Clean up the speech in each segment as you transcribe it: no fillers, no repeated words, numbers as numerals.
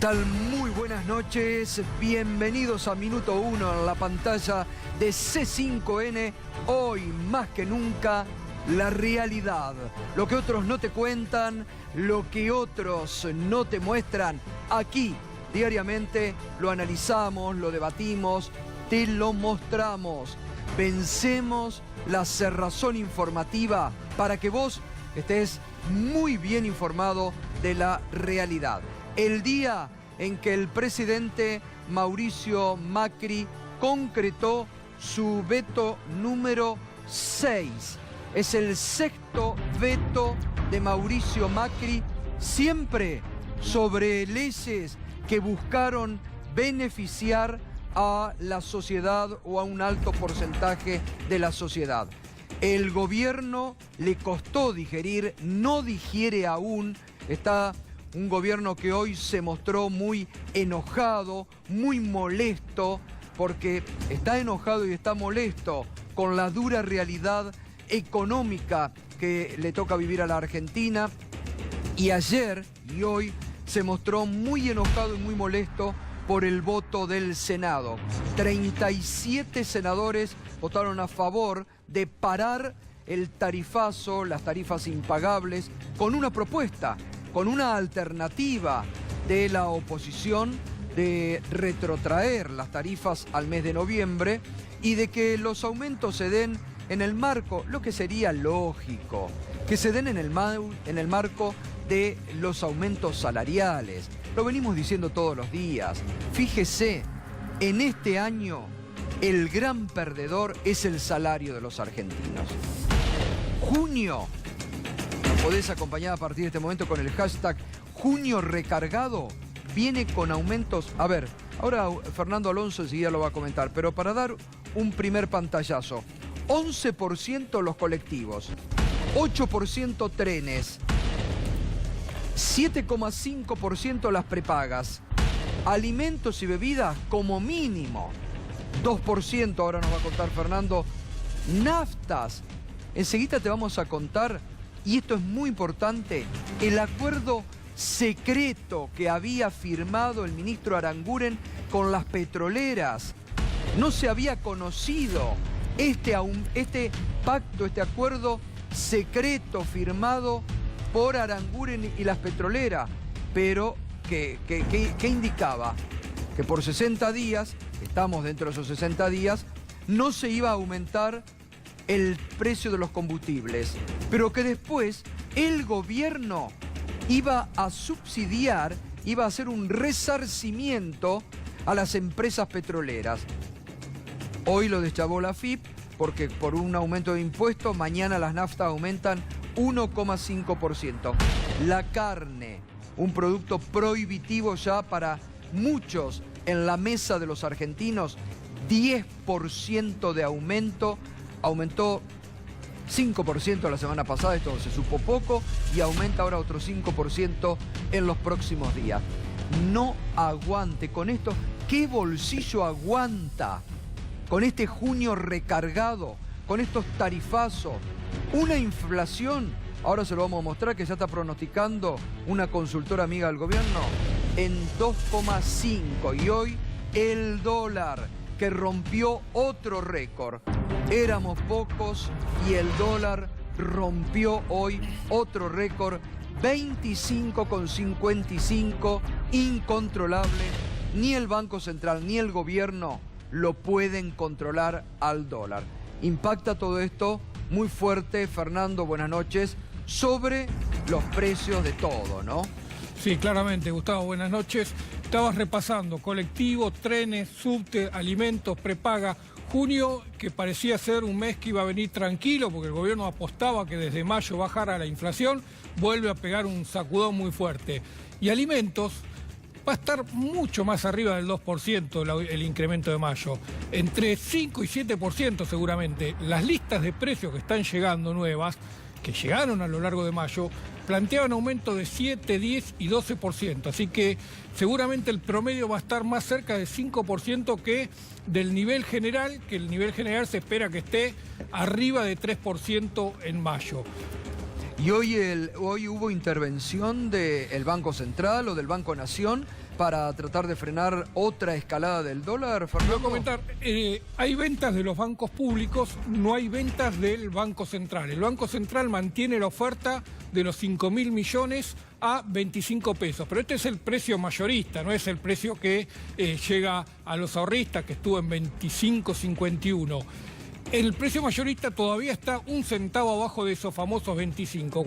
tal? Muy buenas noches, bienvenidos a Minuto 1 en la pantalla de C5N. Hoy más que nunca, la realidad. Lo que otros no te cuentan, lo que otros no te muestran. Aquí, diariamente, lo analizamos, lo debatimos, te lo mostramos. Vencemos la cerrazón informativa para que vos estés muy bien informado de la realidad. El día en que el presidente Mauricio Macri concretó su veto número 6. Es el sexto veto de Mauricio Macri, siempre sobre leyes que buscaron beneficiar a la sociedad o a un alto porcentaje de la sociedad. El gobierno le costó digerir, no digiere aún, está un gobierno que hoy se mostró muy enojado, muy molesto, porque está enojado y está molesto con la dura realidad económica que le toca vivir a la Argentina. Y ayer y hoy se mostró muy enojado y muy molesto por el voto del Senado. 37 senadores votaron a favor de parar el tarifazo, las tarifas impagables, con una propuesta, con una alternativa de la oposición de retrotraer las tarifas al mes de noviembre y de que los aumentos se den en el marco, lo que sería lógico, que se den en el marco de los aumentos salariales. Lo venimos diciendo todos los días. Fíjese, en este año el gran perdedor es el salario de los argentinos. Junio, podés acompañar a partir de este momento con el hashtag Junio Recargado, viene con aumentos. A ver, ahora Fernando Alonso enseguida lo va a comentar, pero para dar un primer pantallazo, 11% los colectivos, 8% trenes, 7,5% las prepagas, alimentos y bebidas como mínimo, 2%, ahora nos va a contar Fernando, naftas. Enseguida te vamos a contar, y esto es muy importante, el acuerdo secreto que había firmado el ministro Aranguren con las petroleras. No se había conocido este pacto, este acuerdo secreto firmado por Aranguren y las petroleras, pero que indicaba que por 60 días, estamos dentro de esos 60 días, no se iba a aumentar el precio de los combustibles, pero que después el gobierno iba a subsidiar, iba a hacer un resarcimiento a las empresas petroleras. Hoy lo deschavó la AFIP porque por un aumento de impuestos, mañana las naftas aumentan 1,5%. La carne, un producto prohibitivo ya para muchos en la mesa de los argentinos, 10% de aumento, aumentó 5% la semana pasada, esto se supo poco, y aumenta ahora otro 5% en los próximos días. No aguante con esto. ¿Qué bolsillo aguanta con este junio recargado, con estos tarifazos? Una inflación, ahora se lo vamos a mostrar, que ya está pronosticando una consultora amiga del gobierno, en 2,5. Y hoy el dólar, que rompió otro récord. Éramos pocos y el dólar rompió hoy otro récord, 25,55, incontrolable. Ni el Banco Central ni el gobierno lo pueden controlar al dólar. Impacta todo esto muy fuerte, Fernando, buenas noches, sobre los precios de todo, ¿no? Sí, claramente, Gustavo, buenas noches. Estabas repasando colectivo, trenes, subte, alimentos, prepaga. Junio, que parecía ser un mes que iba a venir tranquilo, porque el gobierno apostaba que desde mayo bajara la inflación, vuelve a pegar un sacudón muy fuerte. Y alimentos va a estar mucho más arriba del 2% el incremento de mayo, entre 5 y 7% seguramente. Las listas de precios que están llegando nuevas, que llegaron a lo largo de mayo, planteaban aumento de 7, 10 y 12%. Así que seguramente el promedio va a estar más cerca del 5% que del nivel general, que el nivel general se espera que esté arriba de 3% en mayo. Y hoy hubo intervención del Banco Central o del Banco Nación para tratar de frenar otra escalada del dólar, Voy Fernando? a comentar, hay ventas de los bancos públicos, no hay ventas del Banco Central. El Banco Central mantiene la oferta de los 5.000 millones a 25 pesos, pero este es el precio mayorista, no es el precio que llega a los ahorristas, que estuvo en 25,51. El precio mayorista todavía está un centavo abajo de esos famosos 25.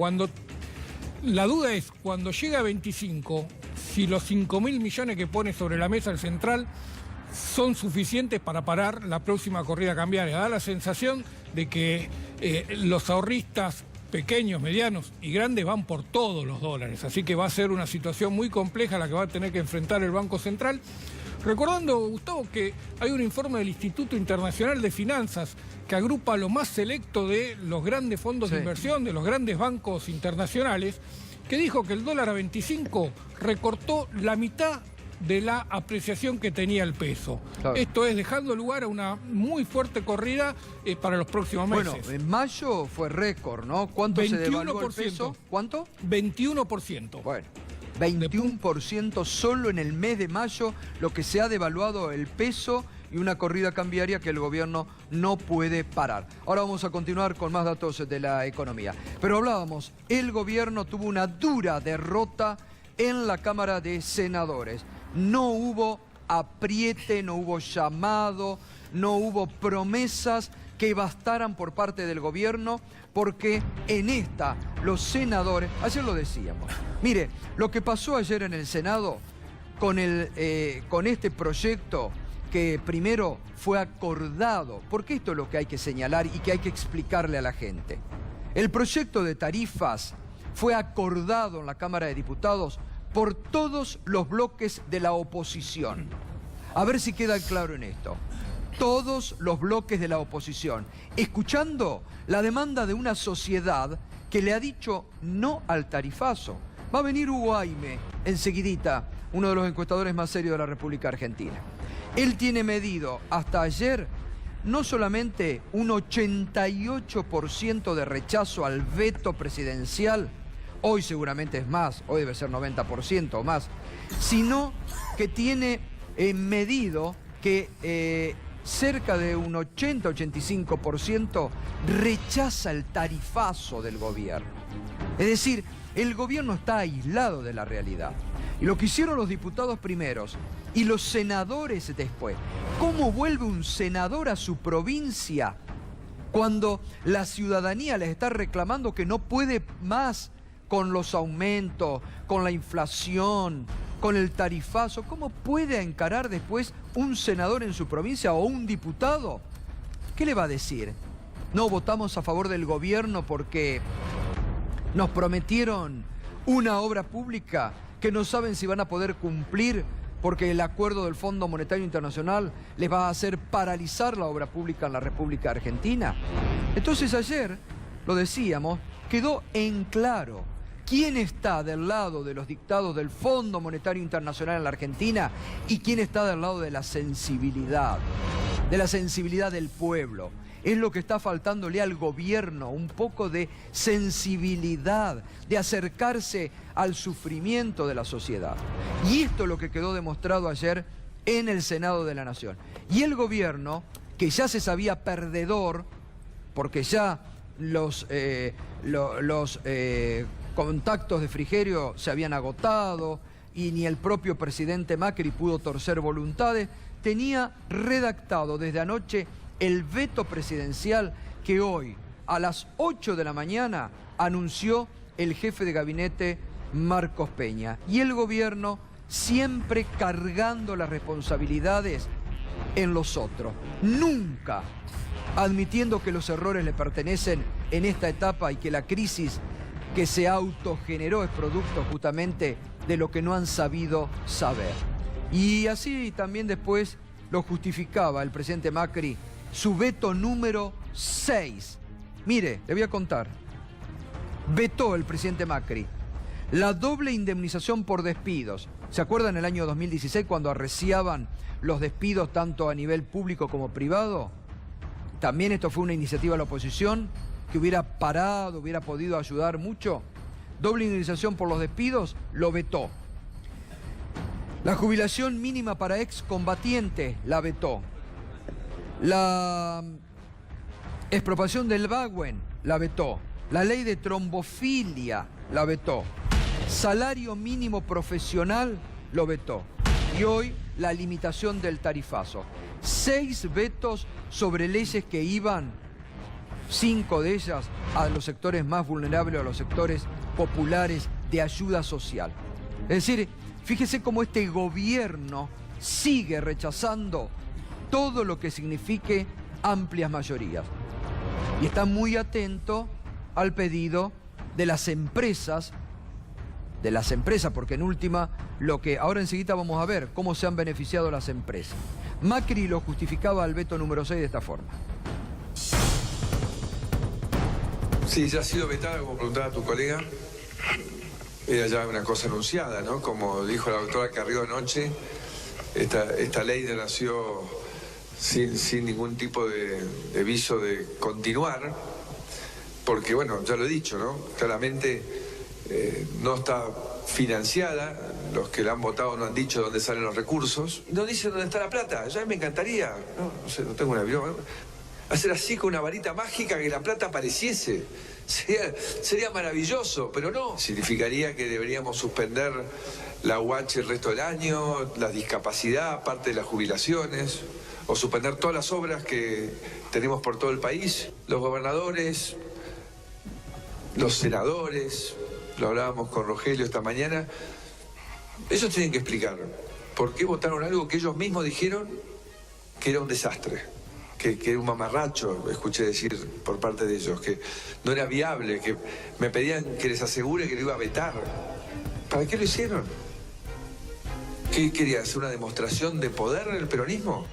La duda es, cuando llega a 25, si los 5.000 millones que pone sobre la mesa el central son suficientes para parar la próxima corrida cambiaria. Da la sensación de que los ahorristas pequeños, medianos y grandes van por todos los dólares. Así que va a ser una situación muy compleja la que va a tener que enfrentar el Banco Central. Recordando, Gustavo, que hay un informe del Instituto Internacional de Finanzas que agrupa lo más selecto de los grandes fondos de inversión, de los grandes bancos internacionales, que dijo que el dólar a 25 recortó la mitad de la apreciación que tenía el peso. Claro. Esto es dejando lugar a una muy fuerte corrida para los próximos meses. Bueno, en mayo fue récord, ¿no? ¿Cuánto 21%. Se devaluó el peso? ¿Cuánto? 21%. Bueno, 21% solo en el mes de mayo, lo que se ha devaluado el peso y una corrida cambiaria que el gobierno no puede parar. Ahora vamos a continuar con más datos de la economía. Pero hablábamos, el gobierno tuvo una dura derrota en la Cámara de Senadores. No hubo apriete, no hubo llamado, no hubo promesas que bastaran por parte del gobierno, porque en esta los senadores, ayer lo decíamos, mire, lo que pasó ayer en el Senado con este proyecto que primero fue acordado, porque esto es lo que hay que señalar y que hay que explicarle a la gente. El proyecto de tarifas fue acordado en la Cámara de Diputados por todos los bloques de la oposición. A ver si queda claro en esto. Todos los bloques de la oposición, escuchando la demanda de una sociedad que le ha dicho no al tarifazo. Va a venir Hugo Aime enseguidita, uno de los encuestadores más serios de la República Argentina. Él tiene medido hasta ayer no solamente un 88% de rechazo al veto presidencial, hoy seguramente es más, hoy debe ser 90% o más, sino que tiene medido que cerca de un 80-85% rechaza el tarifazo del gobierno. Es decir, el gobierno está aislado de la realidad. Y lo que hicieron los diputados primeros y los senadores después. ¿Cómo vuelve un senador a su provincia cuando la ciudadanía les está reclamando que no puede más con los aumentos, con la inflación, con el tarifazo? ¿Cómo puede encarar después un senador en su provincia o un diputado? ¿Qué le va a decir? No votamos a favor del gobierno porque nos prometieron una obra pública que no saben si van a poder cumplir porque el acuerdo del Fondo Monetario Internacional les va a hacer paralizar la obra pública en la República Argentina. Entonces ayer, lo decíamos, quedó en claro quién está del lado de los dictados del Fondo Monetario Internacional en la Argentina y quién está del lado de la sensibilidad del pueblo. Es lo que está faltándole al gobierno, un poco de sensibilidad, de acercarse al sufrimiento de la sociedad. Y esto es lo que quedó demostrado ayer en el Senado de la Nación. Y el gobierno, que ya se sabía perdedor, porque ya los contactos de Frigerio se habían agotado y ni el propio presidente Macri pudo torcer voluntades, tenía redactado desde anoche el veto presidencial que hoy, a las 8 de la mañana, anunció el jefe de gabinete Marcos Peña. Y el gobierno siempre cargando las responsabilidades en los otros. Nunca admitiendo que los errores le pertenecen en esta etapa y que la crisis que se autogeneró es producto justamente de lo que no han sabido saber. Y así también después lo justificaba el presidente Macri, su veto número 6. Mire, le voy a contar. Vetó el presidente Macri la doble indemnización por despidos. ¿Se acuerdan el año 2016 cuando arreciaban los despidos tanto a nivel público como privado? También esto fue una iniciativa de la oposición que hubiera parado, hubiera podido ayudar mucho. Doble indemnización por los despidos, lo vetó. La jubilación mínima para excombatientes la vetó. La expropiación del Bagüen la vetó. La ley de trombofilia la vetó. Salario mínimo profesional lo vetó. Y hoy la limitación del tarifazo. 6 vetos sobre leyes que iban, 5 de ellas, a los sectores más vulnerables, a los sectores populares de ayuda social. Es decir, fíjese cómo este gobierno sigue rechazando todo lo que signifique amplias mayorías. Y está muy atento al pedido de las empresas, porque en última, lo que ahora enseguida vamos a ver, cómo se han beneficiado las empresas. Macri lo justificaba al veto número 6 de esta forma. Sí, ya ha sido vetada, como preguntaba tu colega. Era ya una cosa anunciada, ¿no? Como dijo la doctora Carrió anoche, esta ley nació sin ningún tipo de viso de continuar, porque, bueno, ya lo he dicho, ¿no? Claramente no está financiada, los que la han votado no han dicho dónde salen los recursos, no dicen dónde está la plata. Ya me encantaría, no sé, no tengo una avión, hacer así con una varita mágica que la plata apareciese. Sería maravilloso, pero no. Significaría que deberíamos suspender la UH el resto del año, la discapacidad, parte de las jubilaciones, o suspender todas las obras que tenemos por todo el país. Los gobernadores, los senadores, lo hablábamos con Rogelio esta mañana, ellos tienen que explicar por qué votaron algo que ellos mismos dijeron que era un desastre, que era un mamarracho, escuché decir por parte de ellos, que no era viable, que me pedían que les asegure que lo iba a vetar. ¿Para qué lo hicieron? ¿Qué quería hacer, una demostración de poder el peronismo?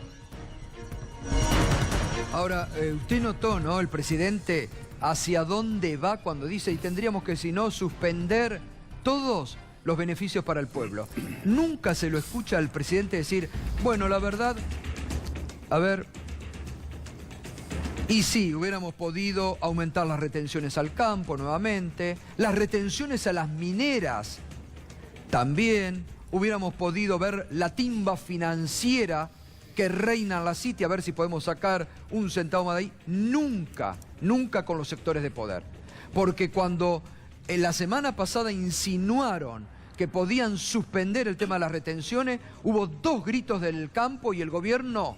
Ahora, usted notó, ¿no?, el presidente hacia dónde va cuando dice, y tendríamos que, si no, suspender todos los beneficios para el pueblo. Nunca se lo escucha al presidente decir, bueno, la verdad, a ver, y sí, hubiéramos podido aumentar las retenciones al campo nuevamente, las retenciones a las mineras también, hubiéramos podido ver la timba financiera que reina en la City, a ver si podemos sacar un centavo más de ahí. Nunca, nunca con los sectores de poder. Porque cuando en la semana pasada insinuaron que podían suspender el tema de las retenciones, hubo 2 gritos del campo y el gobierno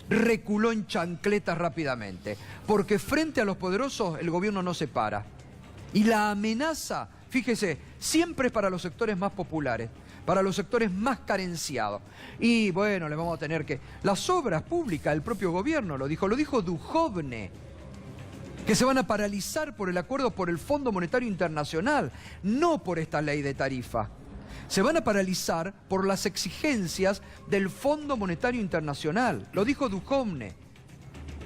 reculó en chancletas rápidamente. Porque frente a los poderosos el gobierno no se para. Y la amenaza, fíjese, siempre es para los sectores más populares, para los sectores más carenciados. Y bueno, le vamos a tener que... Las obras públicas, el propio gobierno lo dijo Duhovne, que se van a paralizar por el acuerdo por el Fondo Monetario Internacional, no por esta ley de tarifa. Se van a paralizar por las exigencias del Fondo Monetario Internacional. Lo dijo Duhovne,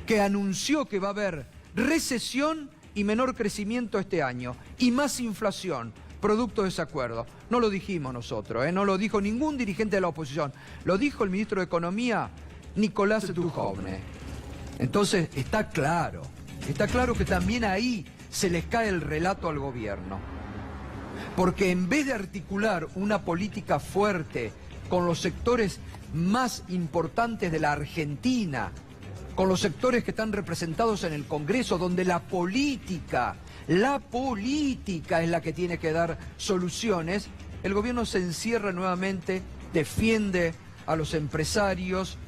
que anunció que va a haber recesión y menor crecimiento este año, y más inflación, producto de ese acuerdo. No lo dijimos nosotros, no lo dijo ningún dirigente de la oposición. Lo dijo el ministro de Economía, Nicolás Duhovne. Entonces, está claro que también ahí se les cae el relato al gobierno. Porque en vez de articular una política fuerte con los sectores más importantes de la Argentina, con los sectores que están representados en el Congreso, donde la política es la que tiene que dar soluciones, el gobierno se encierra nuevamente, defiende a los empresarios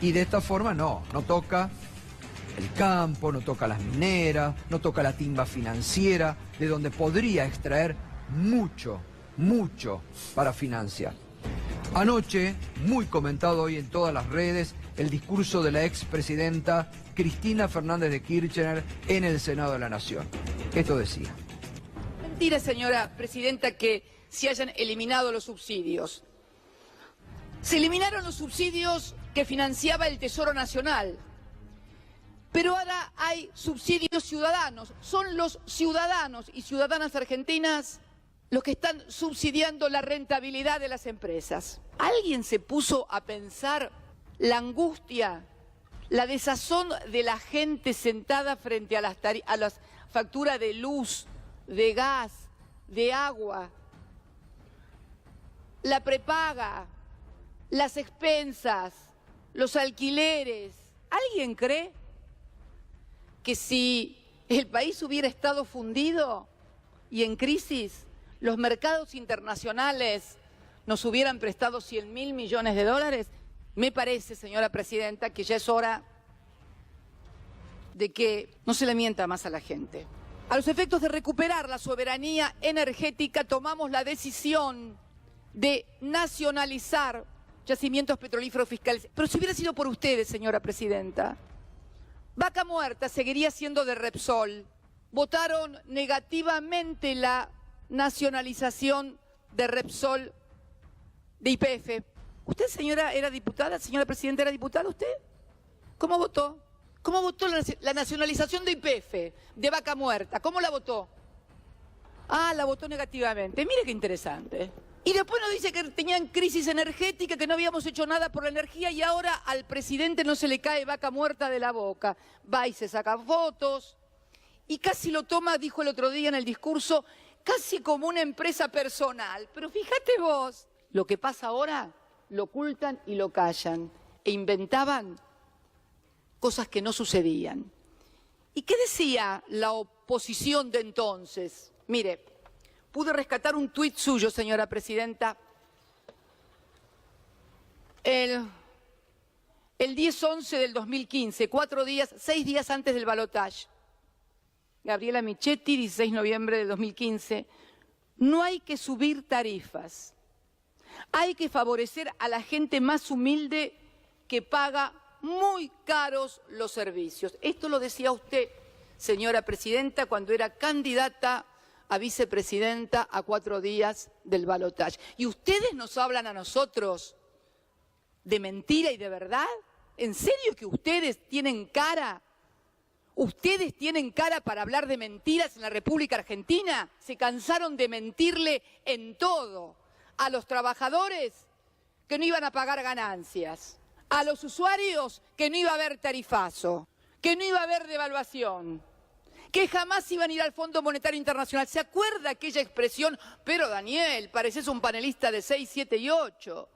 y de esta forma no toca el campo, no toca las mineras, no toca la timba financiera, de donde podría extraer mucho para financiar. Anoche, muy comentado hoy en todas las redes, el discurso de la expresidenta Cristina Fernández de Kirchner en el Senado de la Nación. Esto decía. Mentira, señora presidenta, que se hayan eliminado los subsidios. Se eliminaron los subsidios que financiaba el Tesoro Nacional. Pero ahora hay subsidios ciudadanos. Son los ciudadanos y ciudadanas argentinas los que están subsidiando la rentabilidad de las empresas. ¿Alguien se puso a pensar la angustia, la desazón de la gente sentada frente a las facturas de luz, de gas, de agua? la prepaga, las expensas, los alquileres. ¿Alguien cree que si el país hubiera estado fundido y en crisis, los mercados internacionales nos hubieran prestado 100.000 millones de dólares? Me parece, señora presidenta, que ya es hora de que no se le mienta más a la gente. A los efectos de recuperar la soberanía energética, tomamos la decisión de nacionalizar yacimientos petrolíferos fiscales. Pero si hubiera sido por ustedes, señora presidenta, Vaca Muerta seguiría siendo de Repsol. Votaron negativamente la nacionalización de Repsol, de YPF. ¿Usted, señora, era diputada? Señora presidenta, ¿era diputada usted? ¿Cómo votó? ¿Cómo votó la nacionalización de YPF, de Vaca Muerta? ¿Cómo la votó? Ah, la votó negativamente. Mire qué interesante. Y después nos dice que tenían crisis energética, que no habíamos hecho nada por la energía y ahora al presidente no se le cae Vaca Muerta de la boca. Va y se saca fotos y casi lo toma, dijo el otro día en el discurso, casi como una empresa personal. Pero fíjate vos, lo que pasa ahora lo ocultan y lo callan e inventaban cosas que no sucedían. ¿Y qué decía la oposición de entonces? Mire, pude rescatar un tuit suyo, señora presidenta, el 10-11 del 2015, 6 días antes del balotaje. Gabriela Michetti, 16 de noviembre del 2015. No hay que subir tarifas. Hay que favorecer a la gente más humilde que paga muy caros los servicios. Esto lo decía usted, señora presidenta, cuando era candidata a vicepresidenta a 4 días del balotaje. ¿Y ustedes nos hablan a nosotros de mentira y de verdad? ¿En serio que ustedes tienen cara? ¿Ustedes tienen cara para hablar de mentiras en la República Argentina? Se cansaron de mentirle en todo. A los trabajadores que no iban a pagar ganancias. A los usuarios que no iba a haber tarifazo. Que no iba a haber devaluación. Que jamás iban a ir al Fondo Monetario Internacional. ¿Se acuerda aquella expresión? Pero Daniel, pareces un panelista de 6, 7 y 8.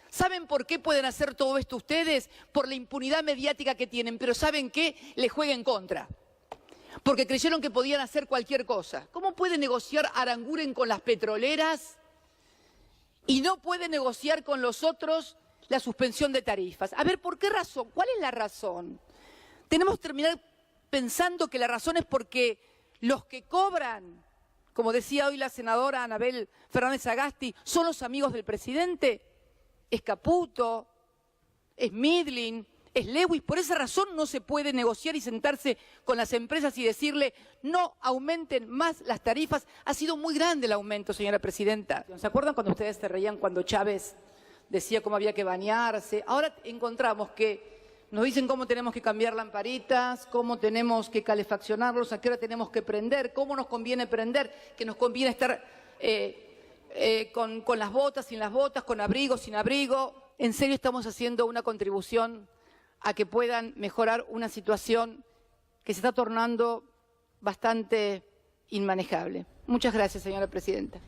¿Saben por qué pueden hacer todo esto ustedes? Por la impunidad mediática que tienen. Pero ¿saben qué? Les juega en contra. Porque creyeron que podían hacer cualquier cosa. ¿Cómo puede negociar Aranguren con las petroleras y no puede negociar con los otros la suspensión de tarifas? A ver, ¿por qué razón? ¿Cuál es la razón? Tenemos que terminar pensando que la razón es porque los que cobran, como decía hoy la senadora Anabel Fernández Agasti, son los amigos del presidente. Es Caputo, es Midlin, es Lewis. Por esa razón no se puede negociar y sentarse con las empresas y decirle no aumenten más las tarifas. Ha sido muy grande el aumento, señora presidenta. ¿Se acuerdan cuando ustedes se reían cuando Chávez decía cómo había que bañarse? Ahora encontramos que nos dicen cómo tenemos que cambiar lamparitas, cómo tenemos que calefaccionarlos, a qué hora tenemos que prender, cómo nos conviene prender, que nos conviene estar con las botas, sin las botas, con abrigo, sin abrigo. En serio estamos haciendo una contribución a que puedan mejorar una situación que se está tornando bastante inmanejable. Muchas gracias, señora presidenta.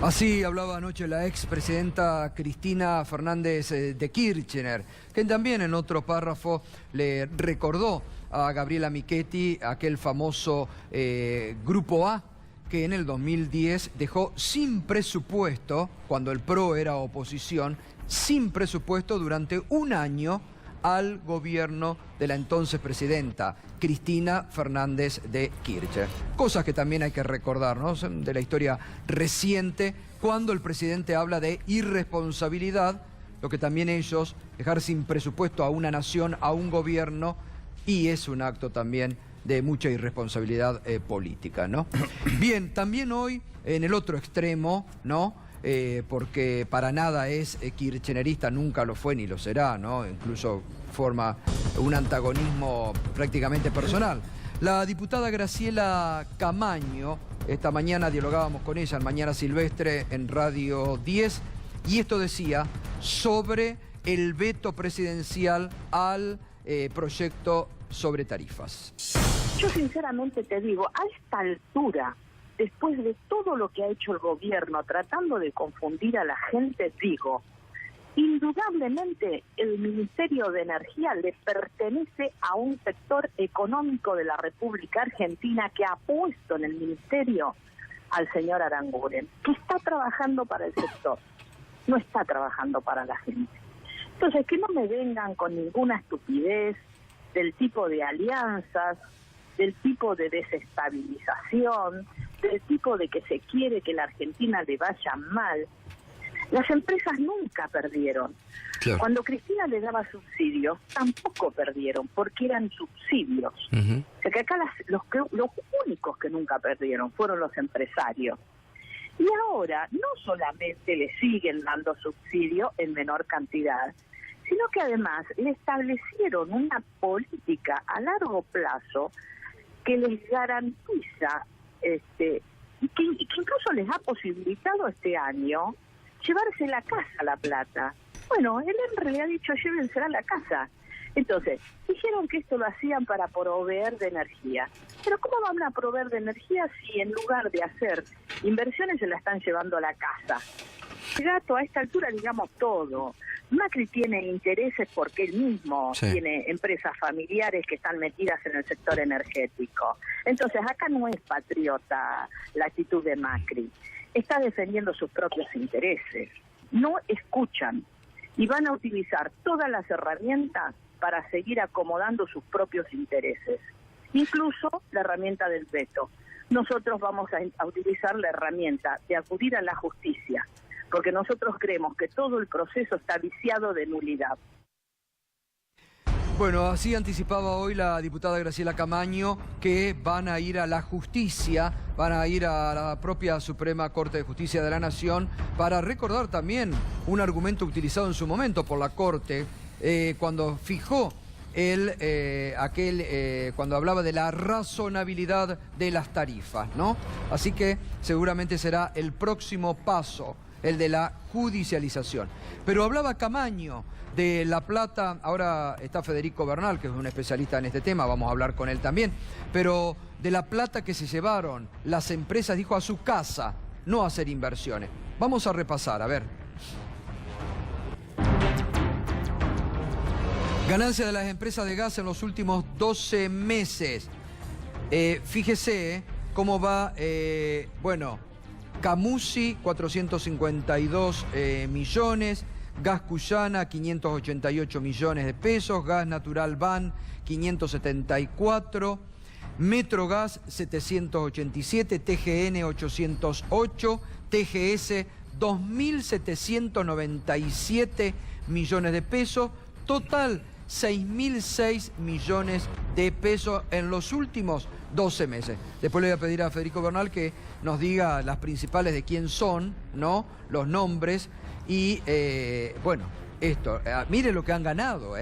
Así hablaba anoche la expresidenta Cristina Fernández de Kirchner, que también en otro párrafo le recordó a Gabriela Michetti aquel famoso Grupo A, que en el 2010 dejó sin presupuesto, cuando el PRO era oposición, sin presupuesto durante un año al gobierno de la entonces presidenta Cristina Fernández de Kirchner. Cosas que también hay que recordar, ¿no? De la historia reciente, cuando el presidente habla de irresponsabilidad, lo que también ellos, dejar sin presupuesto a una nación, a un gobierno, y es un acto también de mucha irresponsabilidad política, ¿no? Bien, también hoy, en el otro extremo, ¿no? Porque para nada es kirchnerista, nunca lo fue ni lo será, ¿no? Incluso forma un antagonismo prácticamente personal. La diputada Graciela Camaño, esta mañana dialogábamos con ella en Mañana Silvestre en Radio 10, y esto decía sobre el veto presidencial al proyecto sobre tarifas. Yo sinceramente te digo, a esta altura después de todo lo que ha hecho el gobierno tratando de confundir a la gente, digo, indudablemente el Ministerio de Energía le pertenece a un sector económico de la República Argentina que ha puesto en el ministerio al señor Aranguren, que está trabajando para el sector, no está trabajando para la gente. Entonces, que no me vengan con ninguna estupidez del tipo de alianzas, del tipo de desestabilización, del tipo de que se quiere que la Argentina le vaya mal. Las empresas nunca perdieron. Claro. Cuando Cristina le daba subsidios, tampoco perdieron, porque eran subsidios. O sea que acá los únicos que nunca perdieron fueron los empresarios. Y ahora no solamente le siguen dando subsidio en menor cantidad, sino que además le establecieron una política a largo plazo que les garantiza, que incluso les ha posibilitado este año llevarse la casa la plata. Bueno, el ENRE le ha dicho llévensela a la casa. Entonces, dijeron que esto lo hacían para proveer de energía. Pero ¿cómo van a proveer de energía si en lugar de hacer inversiones se la están llevando a la casa? Gato, a esta altura digamos todo. Macri tiene intereses porque él mismo tiene empresas familiares que están metidas en el sector energético. Entonces, acá no es patriota la actitud de Macri. Está defendiendo sus propios intereses. No escuchan y van a utilizar todas las herramientas para seguir acomodando sus propios intereses, incluso la herramienta del veto. Nosotros vamos a utilizar la herramienta de acudir a la justicia, porque nosotros creemos que todo el proceso está viciado de nulidad. Bueno, así anticipaba hoy la diputada Graciela Camaño que van a ir a la justicia, van a ir a la propia Suprema Corte de Justicia de la Nación para recordar también un argumento utilizado en su momento por la Corte cuando fijó cuando hablaba de la razonabilidad de las tarifas, ¿no? Así que seguramente será el próximo paso, el de la judicialización. Pero hablaba Camaño de la plata, ahora está Federico Bernal, que es un especialista en este tema, vamos a hablar con él también, pero de la plata que se llevaron las empresas, dijo, a su casa, no a hacer inversiones. Vamos a repasar, a ver. Ganancia de las empresas de gas en los últimos 12 meses. Fíjese cómo va, Camusi, 452 millones, Gas Cuyana, 588 millones de pesos, Gas Natural Van, 574, Metrogas, 787, TGN, 808, TGS, 2.797 millones de pesos, total 6.006 millones de pesos en los últimos 12 meses. Después le voy a pedir a Federico Bernal que nos diga las principales de quién son, ¿no? Los nombres y, mire lo que han ganado,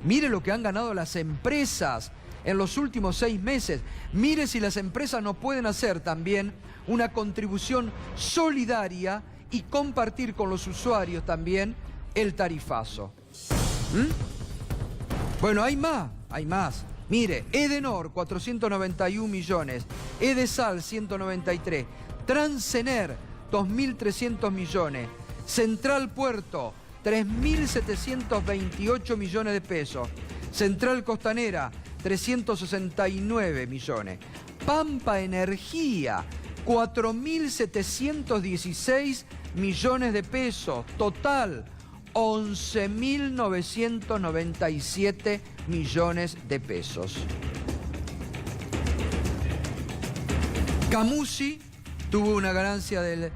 Mire lo que han ganado las empresas en los últimos 6 meses. Mire si las empresas no pueden hacer también una contribución solidaria y compartir con los usuarios también el tarifazo. Bueno, hay más. Mire, Edenor, 491 millones, Edesal, 193, Transener, 2.300 millones, Central Puerto, 3.728 millones de pesos, Central Costanera, 369 millones, Pampa Energía, 4.716 millones de pesos, total 11.997 millones de pesos. Camusi tuvo una ganancia del...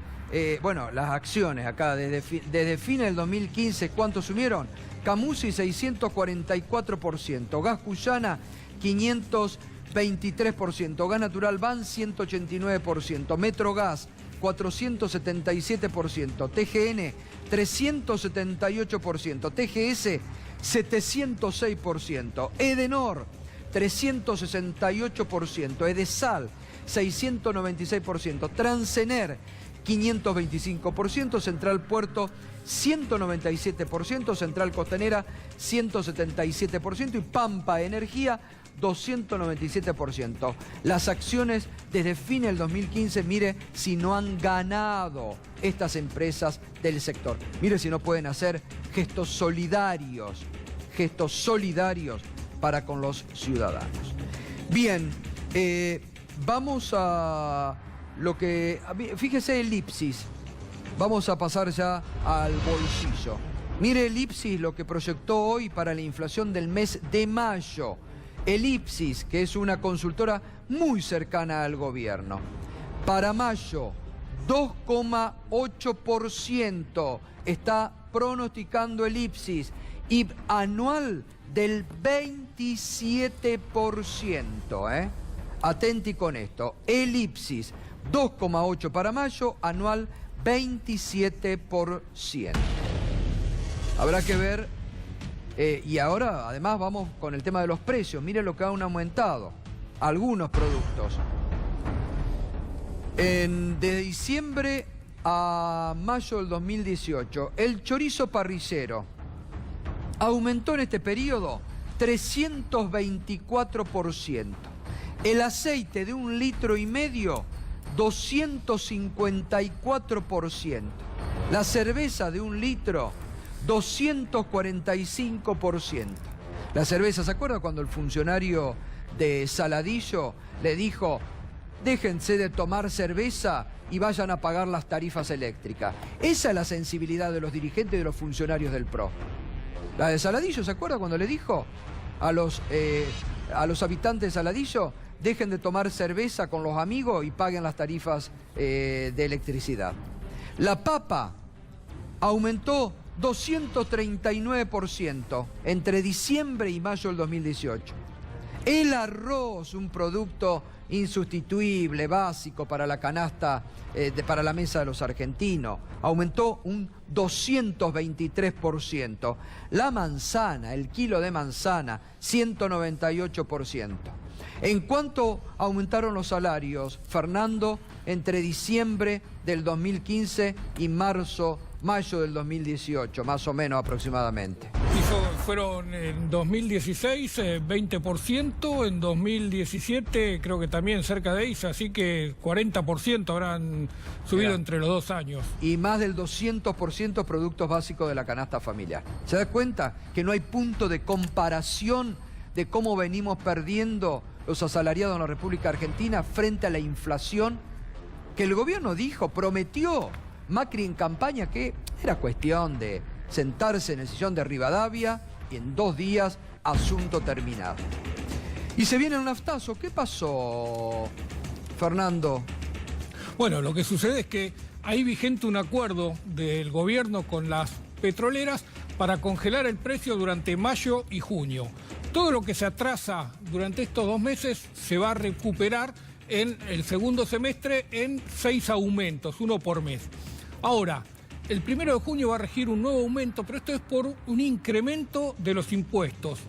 las acciones acá, desde fines del 2015, ¿cuánto sumieron? Camusi 644%, Gas Cuyana 523%, Gas Natural Van 189%, Metrogas 477%, TGN 378%, TGS 706%, Edenor 368%, Edesal 696%, Transener 525%, Central Puerto 197%, Central Costanera 177% y Pampa Energía 297%. Las acciones desde fin del 2015, mire si no han ganado estas empresas del sector. Mire si no pueden hacer gestos solidarios para con los ciudadanos. Bien, vamos a lo que... Fíjese Elipsis, vamos a pasar ya al bolsillo. Mire Elipsis lo que proyectó hoy para la inflación del mes de mayo. Elipsis, que es una consultora muy cercana al gobierno. Para mayo, 2,8% está pronosticando Elipsis. Y anual del 27%. Atenti con esto. Elipsis, 2,8 para mayo, anual 27%. Habrá que ver, y ahora además vamos con el tema de los precios. Miren lo que han aumentado algunos productos. De diciembre a mayo del 2018, el chorizo parrillero aumentó en este periodo 324%. El aceite de 1,5 litros, 254%. La cerveza de 1 litro, 245%. La cerveza, ¿se acuerda cuando el funcionario de Saladillo le dijo: déjense de tomar cerveza y vayan a pagar las tarifas eléctricas? Esa es la sensibilidad de los dirigentes y de los funcionarios del PRO. La de Saladillo, ¿se acuerda cuando le dijo a los habitantes de Saladillo: dejen de tomar cerveza con los amigos y paguen las tarifas de electricidad? La papa aumentó 239% entre diciembre y mayo del 2018. El arroz, un producto insustituible, básico para la canasta, para la mesa de los argentinos, aumentó un 223%. La manzana, el kilo de manzana, 198%. ¿En cuánto aumentaron los salarios, Fernando, entre diciembre del 2015 y mayo del 2018, más o menos aproximadamente? Fueron en 2016 20%, en 2017 creo que también cerca de eso, así que 40% habrán subido entre los 2 años. Y más del 200% productos básicos de la canasta familiar. ¿Se da cuenta que no hay punto de comparación de cómo venimos perdiendo los asalariados en la República Argentina frente a la inflación que el gobierno dijo, prometió Macri en campaña que era cuestión de sentarse en el sillón de Rivadavia y en 2 días, asunto terminado? Y se viene un naftazo. ¿Qué pasó, Fernando? Bueno, lo que sucede es que hay vigente un acuerdo del gobierno con las petroleras para congelar el precio durante mayo y junio. Todo lo que se atrasa durante estos 2 meses se va a recuperar en el segundo semestre en 6 aumentos, 1 por mes. Ahora, el 1 de junio va a regir un nuevo aumento, pero esto es por un incremento de los impuestos.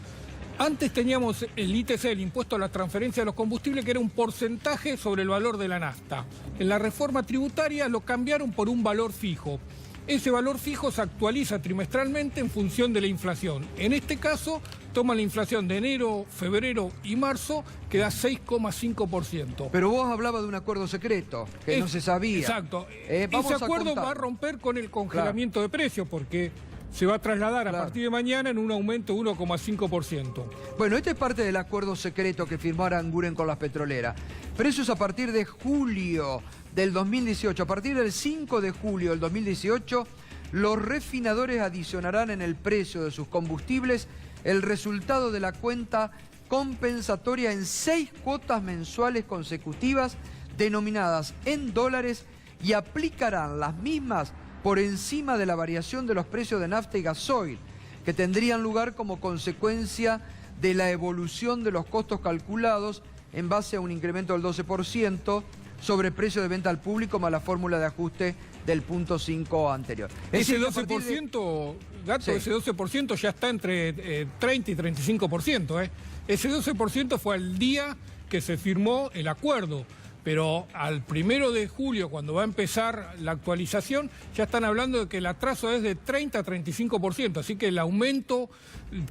Antes teníamos el ITC, el impuesto a la transferencia de los combustibles, que era un porcentaje sobre el valor de la nafta. En la reforma tributaria lo cambiaron por un valor fijo. Ese valor fijo se actualiza trimestralmente en función de la inflación. En este caso, toma la inflación de enero, febrero y marzo, que da 6,5%. Pero vos hablabas de un acuerdo secreto, que no se sabía. Exacto. Ese acuerdo va a romper con el congelamiento de precios, porque se va a trasladar a partir de mañana en un aumento de 1,5%. Bueno, este es parte del acuerdo secreto que firmó Aranguren con las petroleras. Pero eso es a partir de julio del 2018. A partir del 5 de julio del 2018, los refinadores adicionarán en el precio de sus combustibles el resultado de la cuenta compensatoria en 6 cuotas mensuales consecutivas denominadas en dólares y aplicarán las mismas por encima de la variación de los precios de nafta y gasoil, que tendrían lugar como consecuencia de la evolución de los costos calculados en base a un incremento del 12% sobre precio de venta al público más la fórmula de ajuste del punto 5 anterior. Ese 12%, Gato, sí. Ese 12% ya está entre 30 y 35%. Ese 12% fue al día que se firmó el acuerdo. Pero al 1 de julio, cuando va a empezar la actualización, ya están hablando de que el atraso es de 30 a 35%. Así que el aumento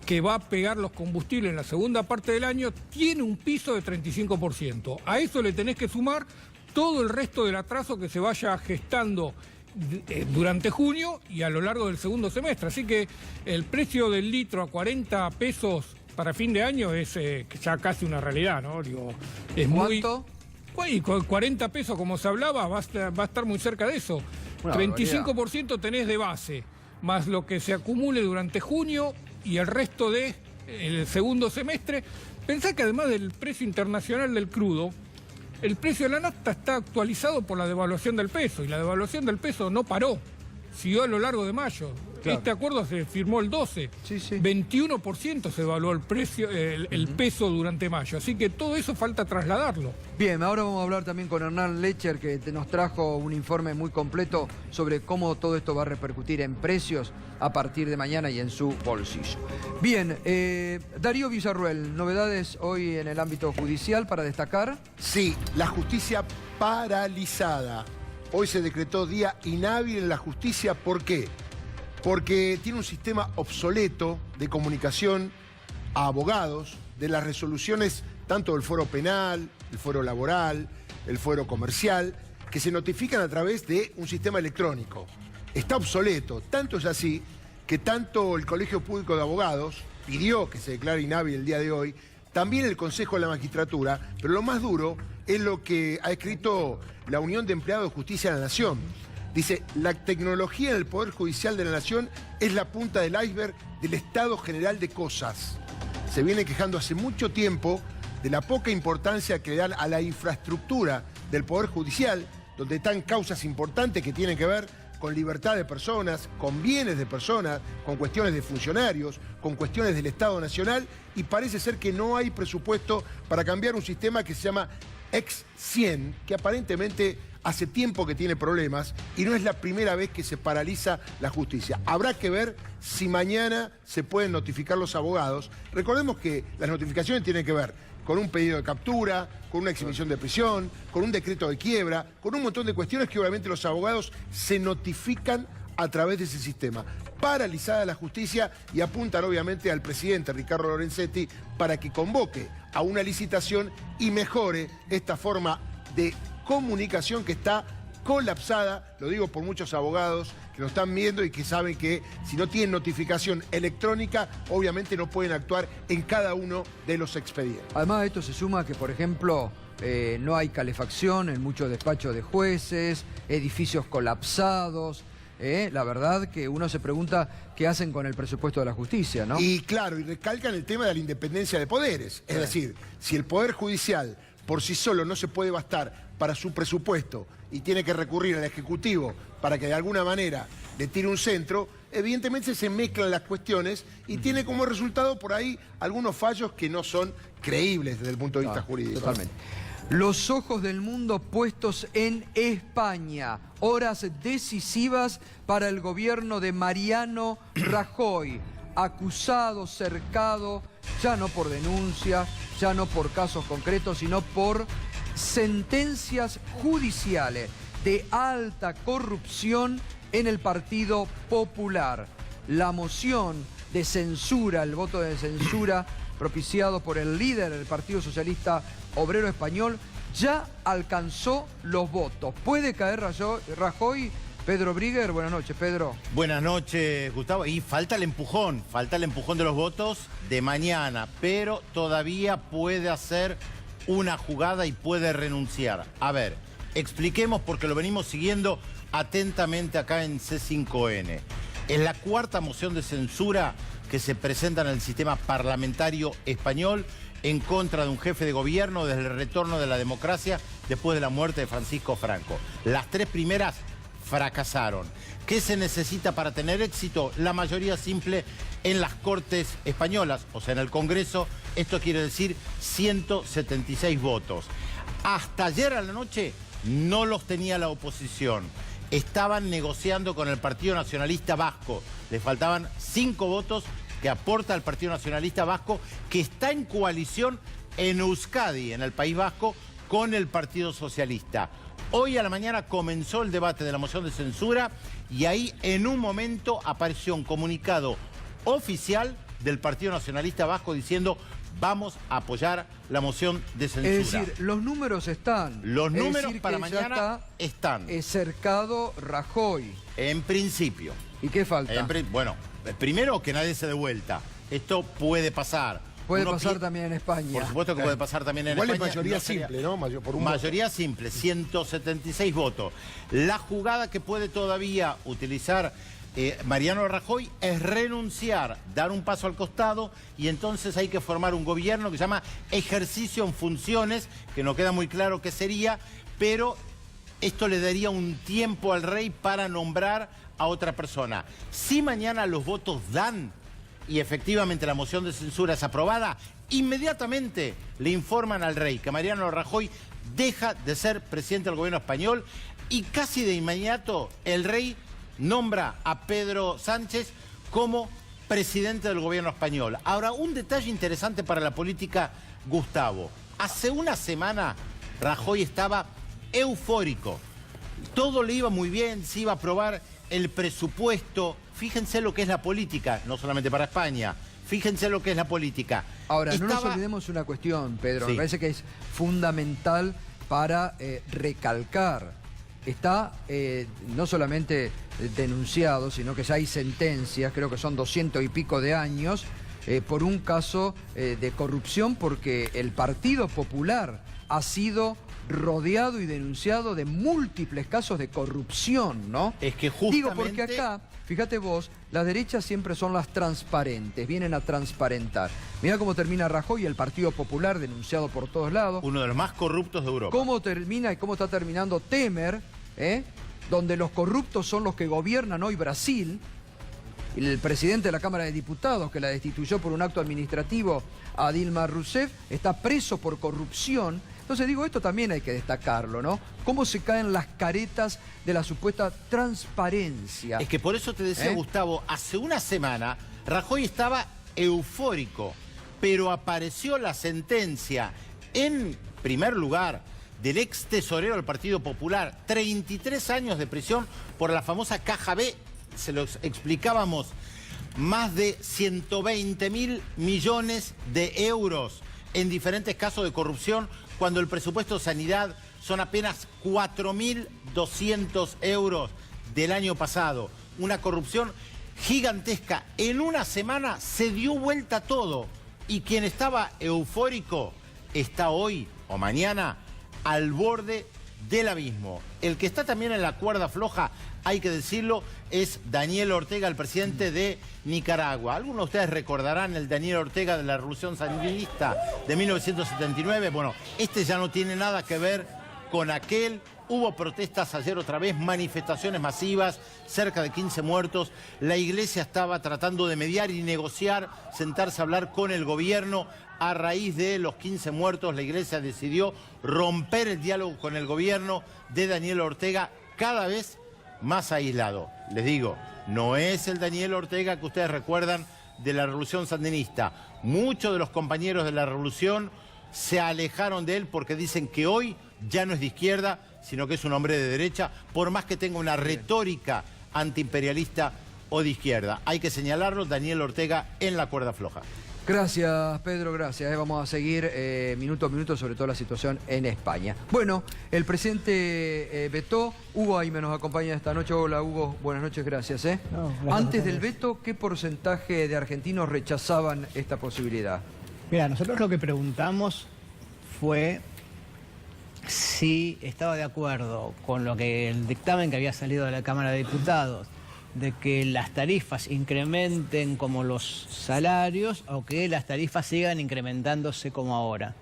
que va a pegar los combustibles en la segunda parte del año tiene un piso de 35%. A eso le tenés que sumar todo el resto del atraso que se vaya gestando durante junio y a lo largo del segundo semestre. Así que el precio del litro a 40 pesos para fin de año es ya casi una realidad, ¿no? Digo, es ¿cuánto? Y con 40 pesos, como se hablaba, va a estar muy cerca de eso. Una 35% tenés de base, más lo que se acumule durante junio y el resto del segundo semestre. Pensá que además del precio internacional del crudo, el precio de la nafta está actualizado por la devaluación del peso, y la devaluación del peso no paró, siguió a lo largo de mayo. Claro. Este acuerdo se firmó el 12, sí. 21% se evaluó el precio, el peso durante mayo, así que todo eso falta trasladarlo. Bien, ahora vamos a hablar también con Hernán Lecher, que nos trajo un informe muy completo sobre cómo todo esto va a repercutir en precios a partir de mañana y en su bolsillo. Bien, Darío Villarruel, novedades hoy en el ámbito judicial para destacar. Sí, la justicia paralizada. Hoy se decretó día inhábil en la justicia. ¿Por qué? Porque tiene un sistema obsoleto de comunicación a abogados de las resoluciones tanto del fuero penal, el fuero laboral, el fuero comercial, que se notifican a través de un sistema electrónico. Está obsoleto, tanto es así que tanto el Colegio Público de Abogados pidió que se declare inhábil el día de hoy, también el Consejo de la Magistratura, pero lo más duro es lo que ha escrito la Unión de Empleados de Justicia de la Nación. Dice, la tecnología en el Poder Judicial de la Nación es la punta del iceberg del estado general de cosas. Se viene quejando hace mucho tiempo de la poca importancia que le dan a la infraestructura del Poder Judicial, donde están causas importantes que tienen que ver con libertad de personas, con bienes de personas, con cuestiones de funcionarios, con cuestiones del Estado Nacional, y parece ser que no hay presupuesto para cambiar un sistema que se llama Ex-100, que aparentemente hace tiempo que tiene problemas y no es la primera vez que se paraliza la justicia. Habrá que ver si mañana se pueden notificar los abogados. Recordemos que las notificaciones tienen que ver con un pedido de captura, con una exhibición de prisión, con un decreto de quiebra, con un montón de cuestiones que obviamente los abogados se notifican a través de ese sistema. Paralizada la justicia, y apuntan obviamente al presidente Ricardo Lorenzetti para que convoque a una licitación y mejore esta forma de comunicación que está colapsada. Lo digo por muchos abogados que nos están viendo y que saben que si no tienen notificación electrónica, obviamente no pueden actuar en cada uno de los expedientes. Además, esto se suma que, por ejemplo, no hay calefacción en muchos despachos de jueces, edificios colapsados. La verdad que uno se pregunta qué hacen con el presupuesto de la justicia, ¿no? Y claro, y recalcan el tema de la independencia de poderes. Es decir, si el Poder Judicial por sí solo no se puede bastar para su presupuesto y tiene que recurrir al Ejecutivo para que de alguna manera le tire un centro, evidentemente se mezclan las cuestiones y tiene como resultado por ahí algunos fallos que no son creíbles desde el punto de vista jurídico. Totalmente. Los ojos del mundo puestos en España. Horas decisivas para el gobierno de Mariano Rajoy. Acusado, cercado, ya no por denuncia, ya no por casos concretos, sino por sentencias judiciales de alta corrupción en el Partido Popular. La moción de censura, el voto de censura propiciado por el líder del Partido Socialista Obrero Español, ya alcanzó los votos. ¿Puede caer Rajoy? Pedro Brigger, buenas noches, Pedro. Buenas noches, Gustavo. Y falta el empujón de los votos de mañana, pero todavía puede hacer una jugada y puede renunciar. A ver, expliquemos porque lo venimos siguiendo atentamente acá en C5N. Es la cuarta moción de censura que se presenta en el sistema parlamentario español en contra de un jefe de gobierno desde el retorno de la democracia después de la muerte de Francisco Franco. Las tres primeras fracasaron. ¿Qué se necesita para tener éxito? La mayoría simple en las Cortes españolas, o sea, en el Congreso. Esto quiere decir 176 votos. Hasta ayer a la noche no los tenía la oposición. Estaban negociando con el Partido Nacionalista Vasco. Les faltaban 5 votos que aporta el Partido Nacionalista Vasco, que está en coalición en Euskadi, en el País Vasco, con el Partido Socialista. Hoy a la mañana comenzó el debate de la moción de censura y ahí en un momento apareció un comunicado oficial del Partido Nacionalista Vasco diciendo vamos a apoyar la moción de censura. Es decir, los números están. Los números para que mañana están. Cercado Rajoy. En principio. ¿Y qué falta? Bueno, primero que nadie se dé vuelta. Esto puede pasar. Puede pasar también en España. Por supuesto que puede pasar también en Igual España. es mayoría simple, ¿no? Por un mayoría simple, 176 votos. La jugada que puede todavía utilizar Mariano Rajoy es renunciar, dar un paso al costado y entonces hay que formar un gobierno que se llama ejercicio en funciones, que no queda muy claro qué sería, pero esto le daría un tiempo al rey para nombrar a otra persona. Si mañana los votos dan y efectivamente la moción de censura es aprobada, inmediatamente le informan al rey que Mariano Rajoy deja de ser presidente del gobierno español y casi de inmediato el rey nombra a Pedro Sánchez como presidente del gobierno español. Ahora, un detalle interesante para la política, Gustavo. Hace una semana Rajoy estaba eufórico. Todo le iba muy bien, se iba a aprobar el presupuesto. Fíjense lo que es la política, no solamente para España. Fíjense lo que es la política. Ahora, no nos olvidemos una cuestión, Pedro. Sí. Me parece que es fundamental para recalcar. Está no solamente denunciado, sino que ya hay sentencias, creo que son 200 y pico de años, por un caso de corrupción, porque el Partido Popular ha sido rodeado y denunciado de múltiples casos de corrupción, ¿no? Es que justamente... Digo, porque acá, fíjate vos, las derechas siempre son las transparentes, vienen a transparentar. Mirá cómo termina Rajoy, el Partido Popular denunciado por todos lados. Uno de los más corruptos de Europa. Cómo termina y cómo está terminando Temer, donde los corruptos son los que gobiernan hoy Brasil. El presidente de la Cámara de Diputados, que la destituyó por un acto administrativo a Dilma Rousseff, está preso por corrupción. Entonces digo, esto también hay que destacarlo, ¿no? Cómo se caen las caretas de la supuesta transparencia. Es que por eso te decía, Gustavo, hace una semana Rajoy estaba eufórico, pero apareció la sentencia en primer lugar del ex tesorero del Partido Popular, 33 años de prisión por la famosa Caja B, se lo explicábamos, más de 120.000 millones de euros en diferentes casos de corrupción, cuando el presupuesto de sanidad son apenas 4.200 euros del año pasado. Una corrupción gigantesca. En una semana se dio vuelta todo. Y quien estaba eufórico está hoy o mañana al borde del abismo. El que está también en la cuerda floja, hay que decirlo, es Daniel Ortega, el presidente de Nicaragua. Algunos de ustedes recordarán el Daniel Ortega de la Revolución Sandinista de 1979. Bueno, este ya no tiene nada que ver con aquel. Hubo protestas ayer otra vez, manifestaciones masivas, cerca de 15 muertos. La iglesia estaba tratando de mediar y negociar, sentarse a hablar con el gobierno. A raíz de los 15 muertos, la iglesia decidió romper el diálogo con el gobierno de Daniel Ortega, cada vez más aislado. Les digo, no es el Daniel Ortega que ustedes recuerdan de la Revolución Sandinista. Muchos de los compañeros de la Revolución se alejaron de él porque dicen que hoy ya no es de izquierda, sino que es un hombre de derecha, por más que tenga una retórica antiimperialista o de izquierda. Hay que señalarlo, Daniel Ortega en la cuerda floja. Gracias, Pedro, gracias. Vamos a seguir minuto a minuto sobre toda la situación en España. Bueno, el presidente vetó. Hugo Aime nos acompaña esta noche. Hola, Hugo. Buenas noches, gracias. No, gracias. Antes del veto, ¿qué porcentaje de argentinos rechazaban esta posibilidad? Mira, nosotros lo que preguntamos fue si estaba de acuerdo con lo que el dictamen que había salido de la Cámara de Diputados, de que las tarifas incrementen como los salarios o que las tarifas sigan incrementándose como ahora.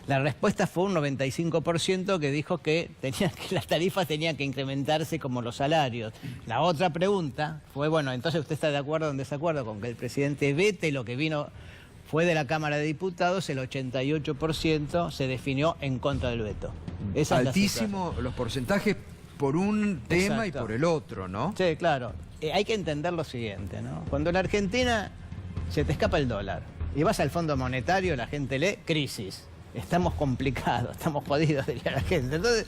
La respuesta fue un 95% que dijo que las tarifas tenían que incrementarse como los salarios. La otra pregunta fue, bueno, entonces usted está de acuerdo o en desacuerdo con que el presidente vete lo que vino fue de la Cámara de Diputados, el 88% se definió en contra del veto. Esa altísimo los porcentajes por un tema. Exacto. Y por el otro, ¿no? Sí, claro. Hay que entender lo siguiente, ¿no? Cuando en Argentina se te escapa el dólar y vas al Fondo Monetario, la gente lee crisis. estamos complicados, estamos jodidos, diría la gente. Entonces,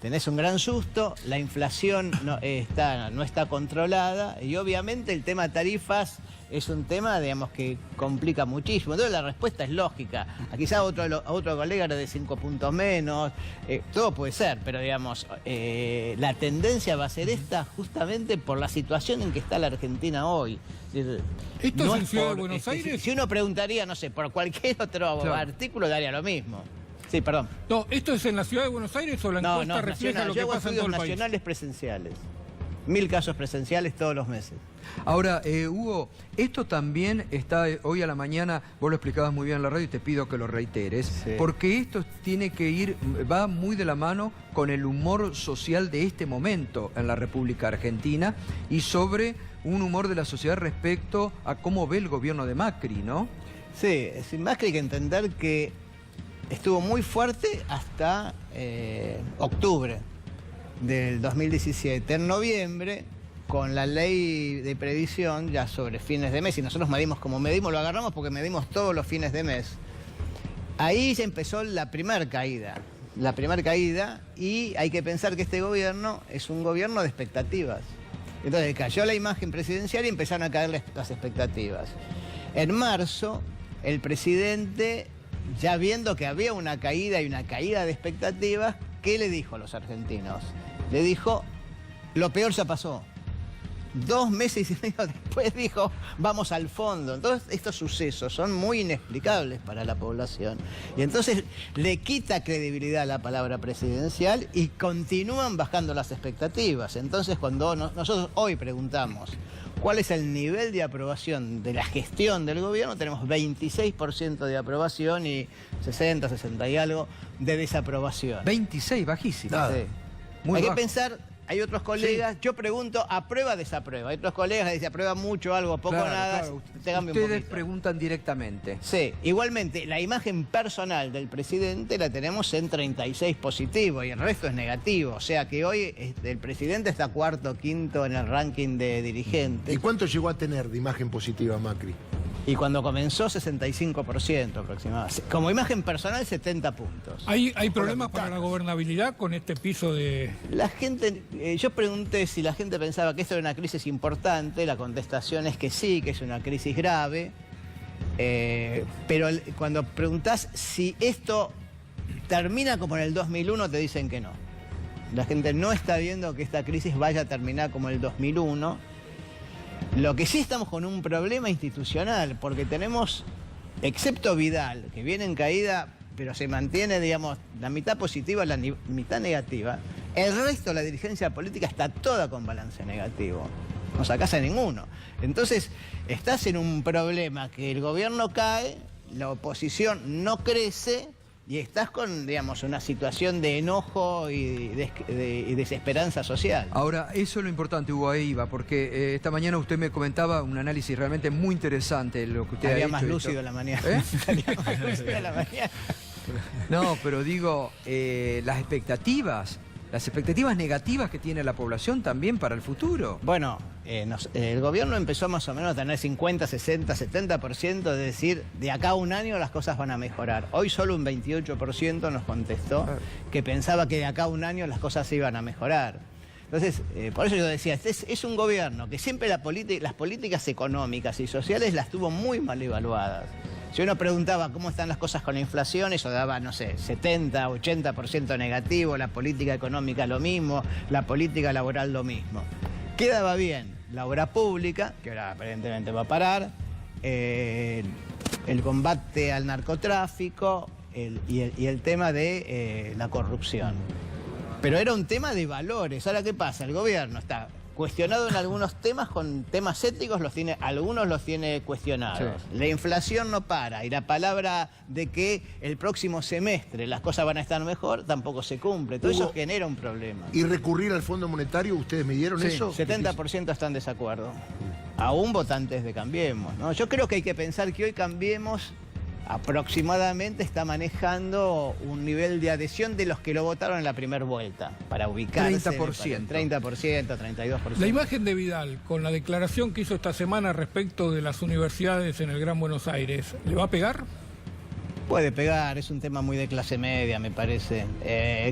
tenés un gran susto, la inflación no está controlada y obviamente el tema tarifas es un tema, digamos, que complica muchísimo. Entonces la respuesta es lógica. Quizá a otro colega le dé 5 puntos menos, todo puede ser, pero digamos, la tendencia va a ser esta justamente por la situación en que está la Argentina hoy. ¿Esto No es en es Ciudad de por- Buenos Aires? Si uno preguntaría, no sé, por cualquier otro Claro. artículo daría lo mismo. Sí, perdón. No, ¿esto es en la Ciudad de Buenos Aires o la No, encuesta refleja nacional. lo Yo que hago pasa en todo estudios el país? nacionales presenciales. 1000 casos presenciales todos los meses. Ahora, Hugo, esto también está hoy a la mañana, vos lo explicabas muy bien en la radio y te pido que lo reiteres, Sí. porque esto tiene que ir, va muy de la mano con el humor social de este momento en la República Argentina y sobre un humor de la sociedad respecto a cómo ve el gobierno de Macri, ¿no? Sí, sin más que hay que entender que estuvo muy fuerte hasta octubre del 2017. En noviembre, con la ley de previsión ya sobre fines de mes, y nosotros medimos como medimos, lo agarramos porque medimos todos los fines de mes, ahí ya empezó la primera caída. Y hay que pensar que este gobierno es un gobierno de expectativas. Entonces cayó la imagen presidencial y empezaron a caer las expectativas. En marzo, el presidente, ya viendo que había una caída y una caída de expectativas, ¿qué le dijo a los argentinos? Le dijo, lo peor ya pasó. 2 meses y medio después dijo, vamos al fondo. Entonces estos sucesos son muy inexplicables para la población. Y entonces le quita credibilidad a la palabra presidencial y continúan bajando las expectativas. Entonces cuando nosotros hoy preguntamos cuál es el nivel de aprobación de la gestión del gobierno, tenemos 26% de aprobación y 60 y algo de desaprobación. 26, bajísimo. Sí. Muy Hay bajo. que pensar, hay otros colegas, yo pregunto, ¿aprueba o desaprueba? Hay otros colegas que dicen, aprueba mucho, algo, poco, Claro, nada, claro. te cambia un Ustedes poquito. preguntan directamente. Sí, igualmente, la imagen personal del presidente la tenemos en 36 positivo y el resto es negativo. O sea que hoy el presidente está cuarto, quinto en el ranking de dirigentes. ¿Y cuánto llegó a tener de imagen positiva Macri? Y cuando comenzó, 65% aproximadamente. Como imagen personal, 70 puntos. ¿Hay problemas para la gobernabilidad con este piso de...? La gente, yo pregunté si la gente pensaba que esto era una crisis importante, la contestación es que sí, que es una crisis grave, pero cuando preguntás si esto termina como en el 2001, te dicen que no. La gente no está viendo que esta crisis vaya a terminar como el 2001. Lo que sí estamos con un problema institucional, porque tenemos, excepto Vidal, que viene en caída, pero se mantiene, digamos, la mitad positiva, la mitad negativa, el resto de la dirigencia política está toda con balance negativo. No sacás a ninguno. Entonces, estás en un problema que el gobierno cae, la oposición no crece y estás con, digamos, una situación de enojo y desesperanza social. Ahora, eso es lo importante, Hugo, ahí iba, porque esta mañana usted me comentaba un análisis realmente muy interesante de lo que usted ha Estaría hecho. más y lúcido todo. en la mañana. ¿Eh? Estaría más lúcido en la mañana. No, pero digo, las expectativas negativas que tiene la población también para el futuro. Bueno, el gobierno empezó más o menos a tener 50, 60, 70% de decir, de acá a un año las cosas van a mejorar. Hoy solo un 28% nos contestó que pensaba que de acá a un año las cosas se iban a mejorar. Entonces, por eso yo decía, es un gobierno que siempre las políticas económicas y sociales las tuvo muy mal evaluadas. Si uno preguntaba cómo están las cosas con la inflación, eso daba, no sé, 70, 80% negativo, la política económica lo mismo, la política laboral lo mismo. Quedaba bien la obra pública, que ahora aparentemente va a parar, el combate al narcotráfico y el tema de la corrupción. Pero era un tema de valores. Ahora, ¿qué pasa? El gobierno está cuestionado en algunos temas, con temas éticos algunos los tiene cuestionados. Sí. La inflación no para y la palabra de que el próximo semestre las cosas van a estar mejor tampoco se cumple. Todo eso Hugo, genera un problema. ¿Y recurrir al Fondo Monetario, ustedes midieron Sí, eso? 70% están en desacuerdo. Aún votantes de Cambiemos, ¿no? Yo creo que hay que pensar que hoy Cambiemos aproximadamente está manejando un nivel de adhesión de los que lo votaron en la primera vuelta, para ubicarse. 30%. 30%, 32%. La imagen de Vidal, con la declaración que hizo esta semana respecto de las universidades en el Gran Buenos Aires, ¿le va a pegar? Puede pegar, es un tema muy de clase media, me parece.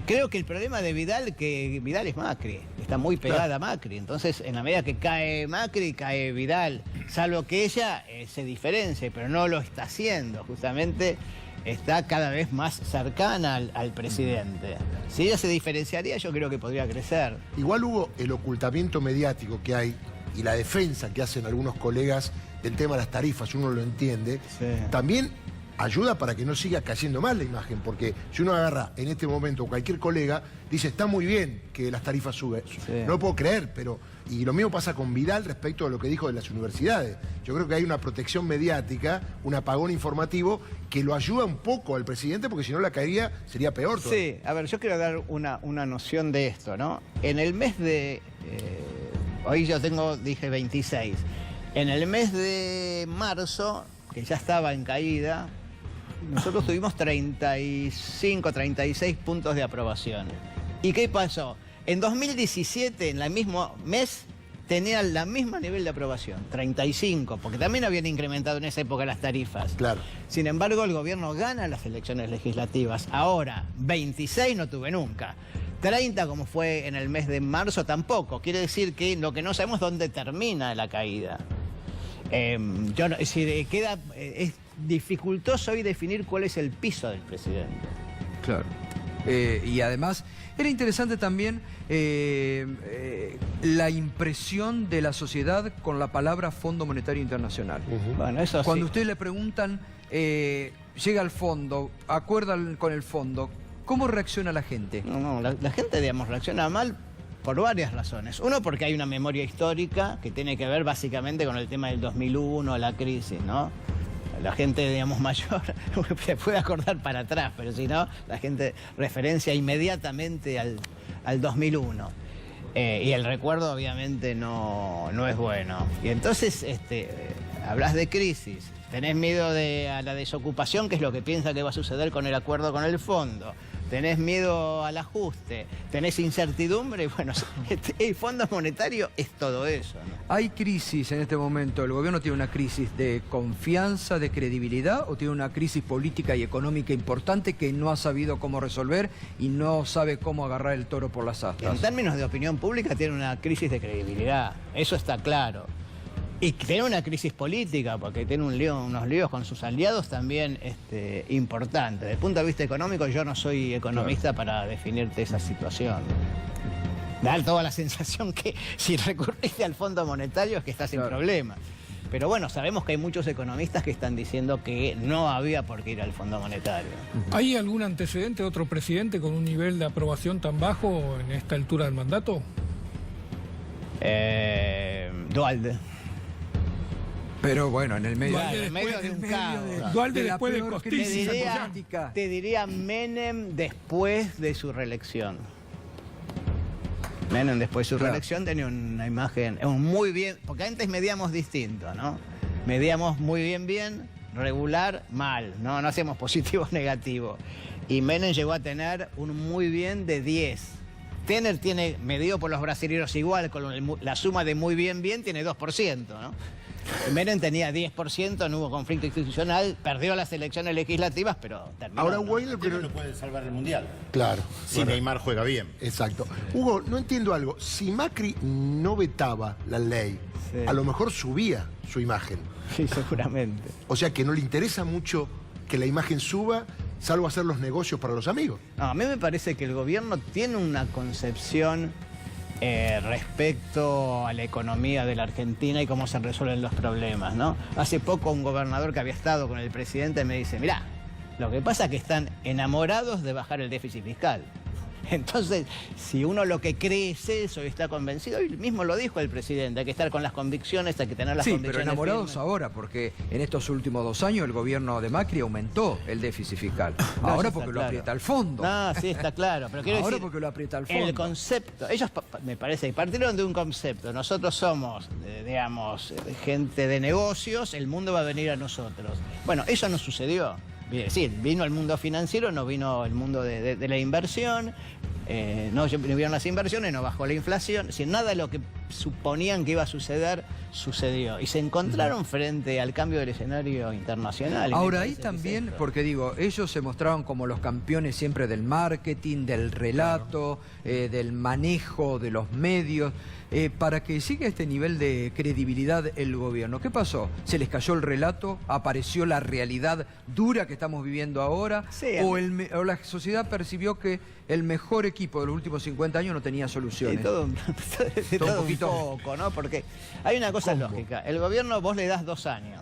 Creo que el problema de Vidal, que Vidal es Macri, está muy pegada a Macri. Entonces, en la medida que cae Macri, cae Vidal. Salvo que ella se diferencie, pero no lo está haciendo. Justamente está cada vez más cercana al presidente. Si ella se diferenciaría, yo creo que podría crecer. Igual hubo el ocultamiento mediático que hay y la defensa que hacen algunos colegas del tema de las tarifas, uno lo entiende. Sí. También ayuda para que no siga cayendo mal la imagen, porque si uno agarra en este momento cualquier colega, dice, está muy bien que las tarifas suben. Sí. No lo puedo creer, pero... Y lo mismo pasa con Vidal respecto a lo que dijo de las universidades. Yo creo que hay una protección mediática, un apagón informativo, que lo ayuda un poco al presidente, porque si no la caería sería peor todavía. Sí, a ver, yo quiero dar una noción de esto, ¿no? En el mes de... hoy yo dije 26. En el mes de marzo, que ya estaba en caída, nosotros tuvimos 35, 36 puntos de aprobación. ¿Y qué pasó? En 2017, en el mismo mes, tenían la misma nivel de aprobación, 35, porque también habían incrementado en esa época las tarifas. Claro. Sin embargo, el gobierno gana las elecciones legislativas. Ahora, 26 no tuve nunca. 30, como fue en el mes de marzo, tampoco. Quiere decir que lo que no sabemos es dónde termina la caída. Es decir, es dificultoso hoy definir cuál es el piso del presidente. Claro. Y además, era interesante también la impresión de la sociedad con la palabra Fondo Monetario Internacional. Bueno, eso Cuando sí. ustedes le preguntan, llega al fondo, acuerda con el fondo, ¿cómo reacciona la gente? No, la gente, digamos, reacciona mal por varias razones. Uno, porque hay una memoria histórica que tiene que ver básicamente con el tema del 2001, la crisis, ¿no? La gente, digamos, mayor se puede acordar para atrás, pero si no, la gente referencia inmediatamente al 2001. Y el recuerdo, obviamente, no es bueno. Y entonces, hablas de crisis, tenés miedo a la desocupación, que es lo que piensa que va a suceder con el acuerdo con el fondo. Tenés miedo al ajuste, tenés incertidumbre, bueno, el Fondo Monetario es todo eso, ¿no? ¿Hay crisis en este momento? ¿El gobierno tiene una crisis de confianza, de credibilidad, o tiene una crisis política y económica importante que no ha sabido cómo resolver y no sabe cómo agarrar el toro por las astas? En términos de opinión pública tiene una crisis de credibilidad, eso está claro. Y tiene una crisis política, porque tiene unos líos con sus aliados también importantes. Desde el punto de vista económico, yo no soy economista para definirte esa situación. Da toda la sensación que si recurriste al Fondo Monetario es que estás sin problema. Pero bueno, sabemos que hay muchos economistas que están diciendo que no había por qué ir al Fondo Monetario. ¿Hay algún antecedente de otro presidente con un nivel de aprobación tan bajo en esta altura del mandato? Duhalde. Pero bueno, en el medio, Duhalde en medio de un caos. Duhalde de la después de peor Costilla. crisis política. Te diría Menem después de su reelección. Menem después de su reelección tenía una imagen muy bien, porque antes medíamos distinto, ¿no? Medíamos muy bien, regular, mal, no hacíamos positivo, negativo. Y Menem llegó a tener un muy bien de 10. Tener tiene, medido por los brasileños igual, con la suma de muy bien, tiene 2%, ¿no? Menem tenía 10%, no hubo conflicto institucional, perdió las elecciones legislativas, pero terminó. Ahora, ¿no? Hugo, No puede salvar el Mundial. Claro. Si Bueno, Neymar juega bien. exacto. Hugo, no entiendo algo. Si Macri no vetaba la ley, Sí. a lo mejor subía su imagen. Sí, seguramente. O sea que no le interesa mucho que la imagen suba, salvo hacer los negocios para los amigos. No, a mí me parece que el gobierno tiene una concepción respecto a la economía de la Argentina y cómo se resuelven los problemas, ¿no? Hace poco un gobernador que había estado con el presidente me dice, mirá, lo que pasa es que están enamorados de bajar el déficit fiscal. Entonces, si uno lo que cree es eso y está convencido, hoy mismo lo dijo el presidente, hay que estar con las convicciones, hay que tener las Sí, convicciones pero enamorados firmes. ahora, porque en estos últimos 2 años el gobierno de Macri aumentó el déficit fiscal. No, Ahora eso porque está lo claro. aprieta el fondo. No, sí, está claro. Pero quiero Ahora decir, porque lo aprieta el fondo. el concepto, ellos me parece que partieron de un concepto. Nosotros somos, digamos, gente de negocios, el mundo va a venir a nosotros. Bueno, eso no sucedió. Es decir, vino el mundo financiero, no vino el mundo de la inversión. no vieron las inversiones, no bajó la inflación, sin nada de lo que suponían que iba a suceder, sucedió. Y se encontraron frente al cambio del escenario internacional. Ahora ahí también, porque digo, ellos se mostraron como los campeones siempre del marketing, del relato, del manejo de los medios, para que siga este nivel de credibilidad el gobierno. ¿Qué pasó? ¿Se les cayó el relato? ¿Apareció la realidad dura que estamos viviendo ahora? Sí, ¿O la sociedad percibió que el mejor equipo de los últimos 50 años no tenía soluciones? De todo un poco, ¿no? Porque hay una cosa lógica. El gobierno, vos le das 2 años.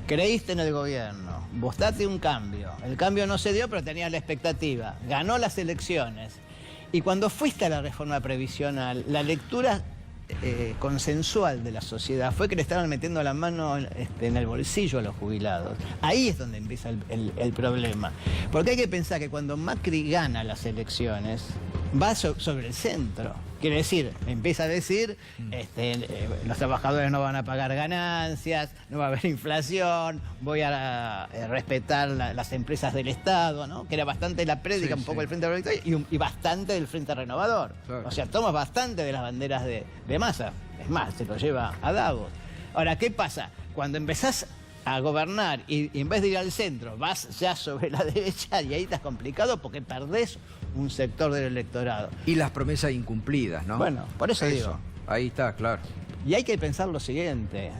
Creíste en el gobierno, votaste un cambio. El cambio no se dio, pero tenías la expectativa. Ganó las elecciones. Y cuando fuiste a la reforma previsional, la lectura consensual de la sociedad fue que le estaban metiendo la mano en el bolsillo a los jubilados. Ahí es donde empieza el problema. Porque hay que pensar que cuando Macri gana las elecciones, va sobre el centro. Quiere decir, empieza a decir, los trabajadores no van a pagar ganancias, no va a haber inflación, voy a respetar las empresas del Estado, ¿no? Que era bastante la prédica, un poco del Frente Renovador y bastante del Frente Renovador. Claro. O sea, toma bastante de las banderas de Massa. Es más, se lo lleva a Davos. Ahora, ¿qué pasa? Cuando empezás a gobernar y en vez de ir al centro vas ya sobre la derecha y ahí estás complicado porque perdés un sector del electorado. Y las promesas incumplidas, ¿no? Bueno, por eso digo. Ahí está, claro. Y hay que pensar lo siguiente.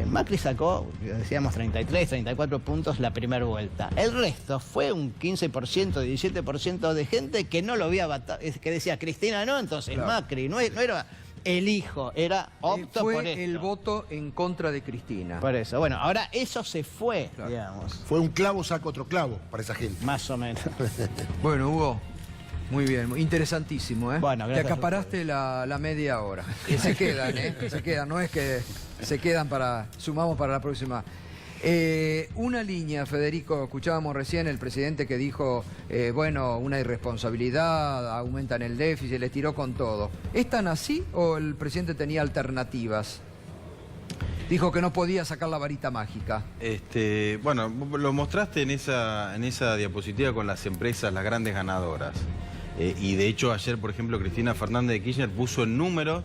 Macri sacó, decíamos, 33, 34 puntos la primera vuelta. El resto fue un 15%, 17% de gente que no lo había que decía Cristina no, entonces claro. Macri. No era elijo, era opto por esto. Fue el voto en contra de Cristina. Por eso, bueno, ahora eso se fue, claro. Digamos. Fue un clavo saca otro clavo para esa gente. Más o menos. Bueno, Hugo, muy bien, interesantísimo, ¿eh? Bueno, te acaparaste la media hora. Que se quedan, ¿eh? Se quedan, no es que se quedan sumamos para la próxima. Una línea, Federico, escuchábamos recién el presidente que dijo, bueno, una irresponsabilidad, aumentan el déficit, les tiró con todo. ¿Es tan así o el presidente tenía alternativas? Dijo que no podía sacar la varita mágica. Bueno, lo mostraste en esa diapositiva con las empresas, las grandes ganadoras. Y de hecho ayer, por ejemplo, Cristina Fernández de Kirchner puso en números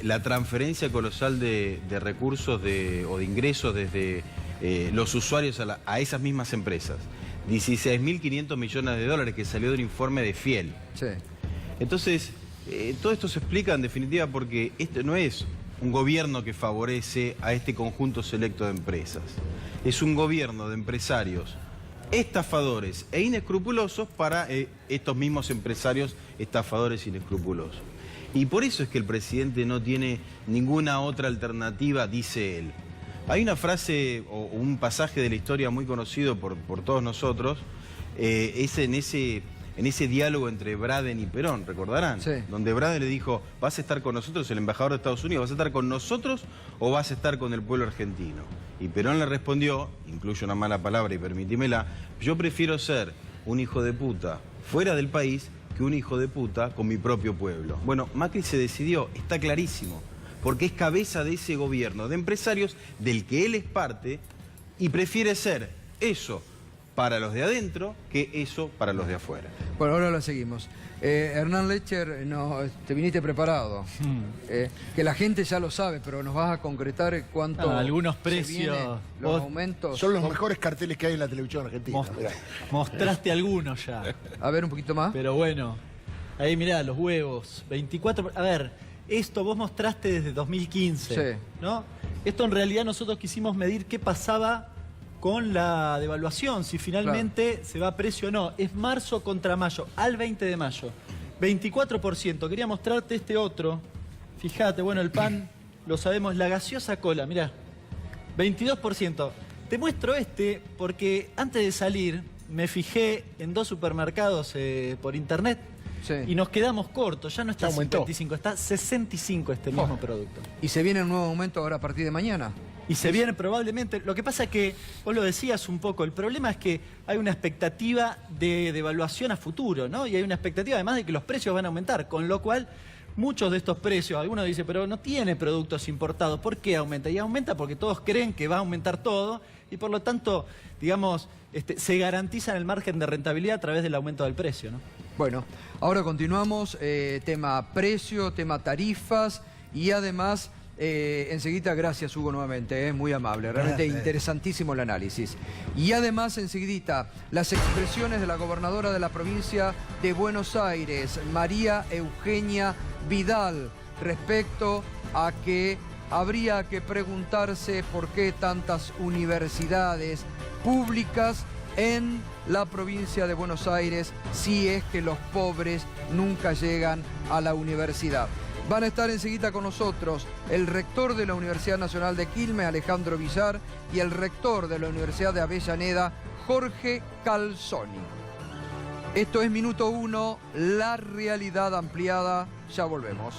la transferencia colosal de recursos o de ingresos desde los usuarios a esas mismas empresas. 16.500 millones de dólares que salió de un informe de Fiel. Sí. Entonces, todo esto se explica en definitiva porque este no es un gobierno que favorece a este conjunto selecto de empresas. Es un gobierno de empresarios estafadores e inescrupulosos para estos mismos empresarios estafadores e inescrupulosos. Y por eso es que el presidente no tiene ninguna otra alternativa, dice él. Hay una frase o un pasaje de la historia muy conocido por todos nosotros, es en ese diálogo entre Braden y Perón, ¿recordarán? Sí. Donde Braden le dijo, ¿vas a estar con nosotros, el embajador de Estados Unidos, vas a estar con nosotros o vas a estar con el pueblo argentino? Y Perón le respondió, incluyo una mala palabra y permitímela, yo prefiero ser un hijo de puta fuera del país que un hijo de puta con mi propio pueblo. Bueno, Macri se decidió, está clarísimo, porque es cabeza de ese gobierno de empresarios del que él es parte y prefiere ser eso para los de adentro que eso para los de afuera. Bueno, ahora lo seguimos. Hernán Lecher, te viniste preparado. Que la gente ya lo sabe, pero nos vas a concretar cuánto... algunos precios... Los aumentos... Son los mejores carteles que hay en la televisión argentina. Mostraste algunos ya. A ver, un poquito más. Pero bueno, ahí mirá, los huevos. 24... A ver, esto vos mostraste desde 2015, sí. ¿no? Esto en realidad nosotros quisimos medir qué pasaba con la devaluación, si finalmente se va a precio o no. Es marzo contra mayo, al 20 de mayo. 24%. Quería mostrarte este otro. Fíjate, bueno, el pan, lo sabemos, la gaseosa cola, mirá. 22%. Te muestro este porque antes de salir me fijé en 2 supermercados por internet. Sí. Y nos quedamos cortos, ya no está 55, está 65 este mismo producto. ¿Y se viene un nuevo aumento ahora a partir de mañana? Y se viene probablemente, lo que pasa es que, vos lo decías un poco, el problema es que hay una expectativa de devaluación a futuro, ¿no? Y hay una expectativa además de que los precios van a aumentar, con lo cual muchos de estos precios, algunos dicen, pero no tiene productos importados, ¿por qué aumenta? Y aumenta porque todos creen que va a aumentar todo y por lo tanto, digamos, se garantiza el margen de rentabilidad a través del aumento del precio, ¿no? Bueno, ahora continuamos, tema precio, tema tarifas y además, enseguida, gracias Hugo nuevamente, muy amable, realmente interesantísimo el análisis. Y además, enseguidita, las expresiones de la gobernadora de la provincia de Buenos Aires, María Eugenia Vidal, respecto a que habría que preguntarse por qué tantas universidades públicas en la provincia de Buenos Aires si es que los pobres nunca llegan a la universidad. Van a estar enseguida con nosotros el rector de la Universidad Nacional de Quilmes, Alejandro Villar, y el rector de la Universidad de Avellaneda, Jorge Calzoni. Esto es Minuto 1, la realidad ampliada. Ya volvemos.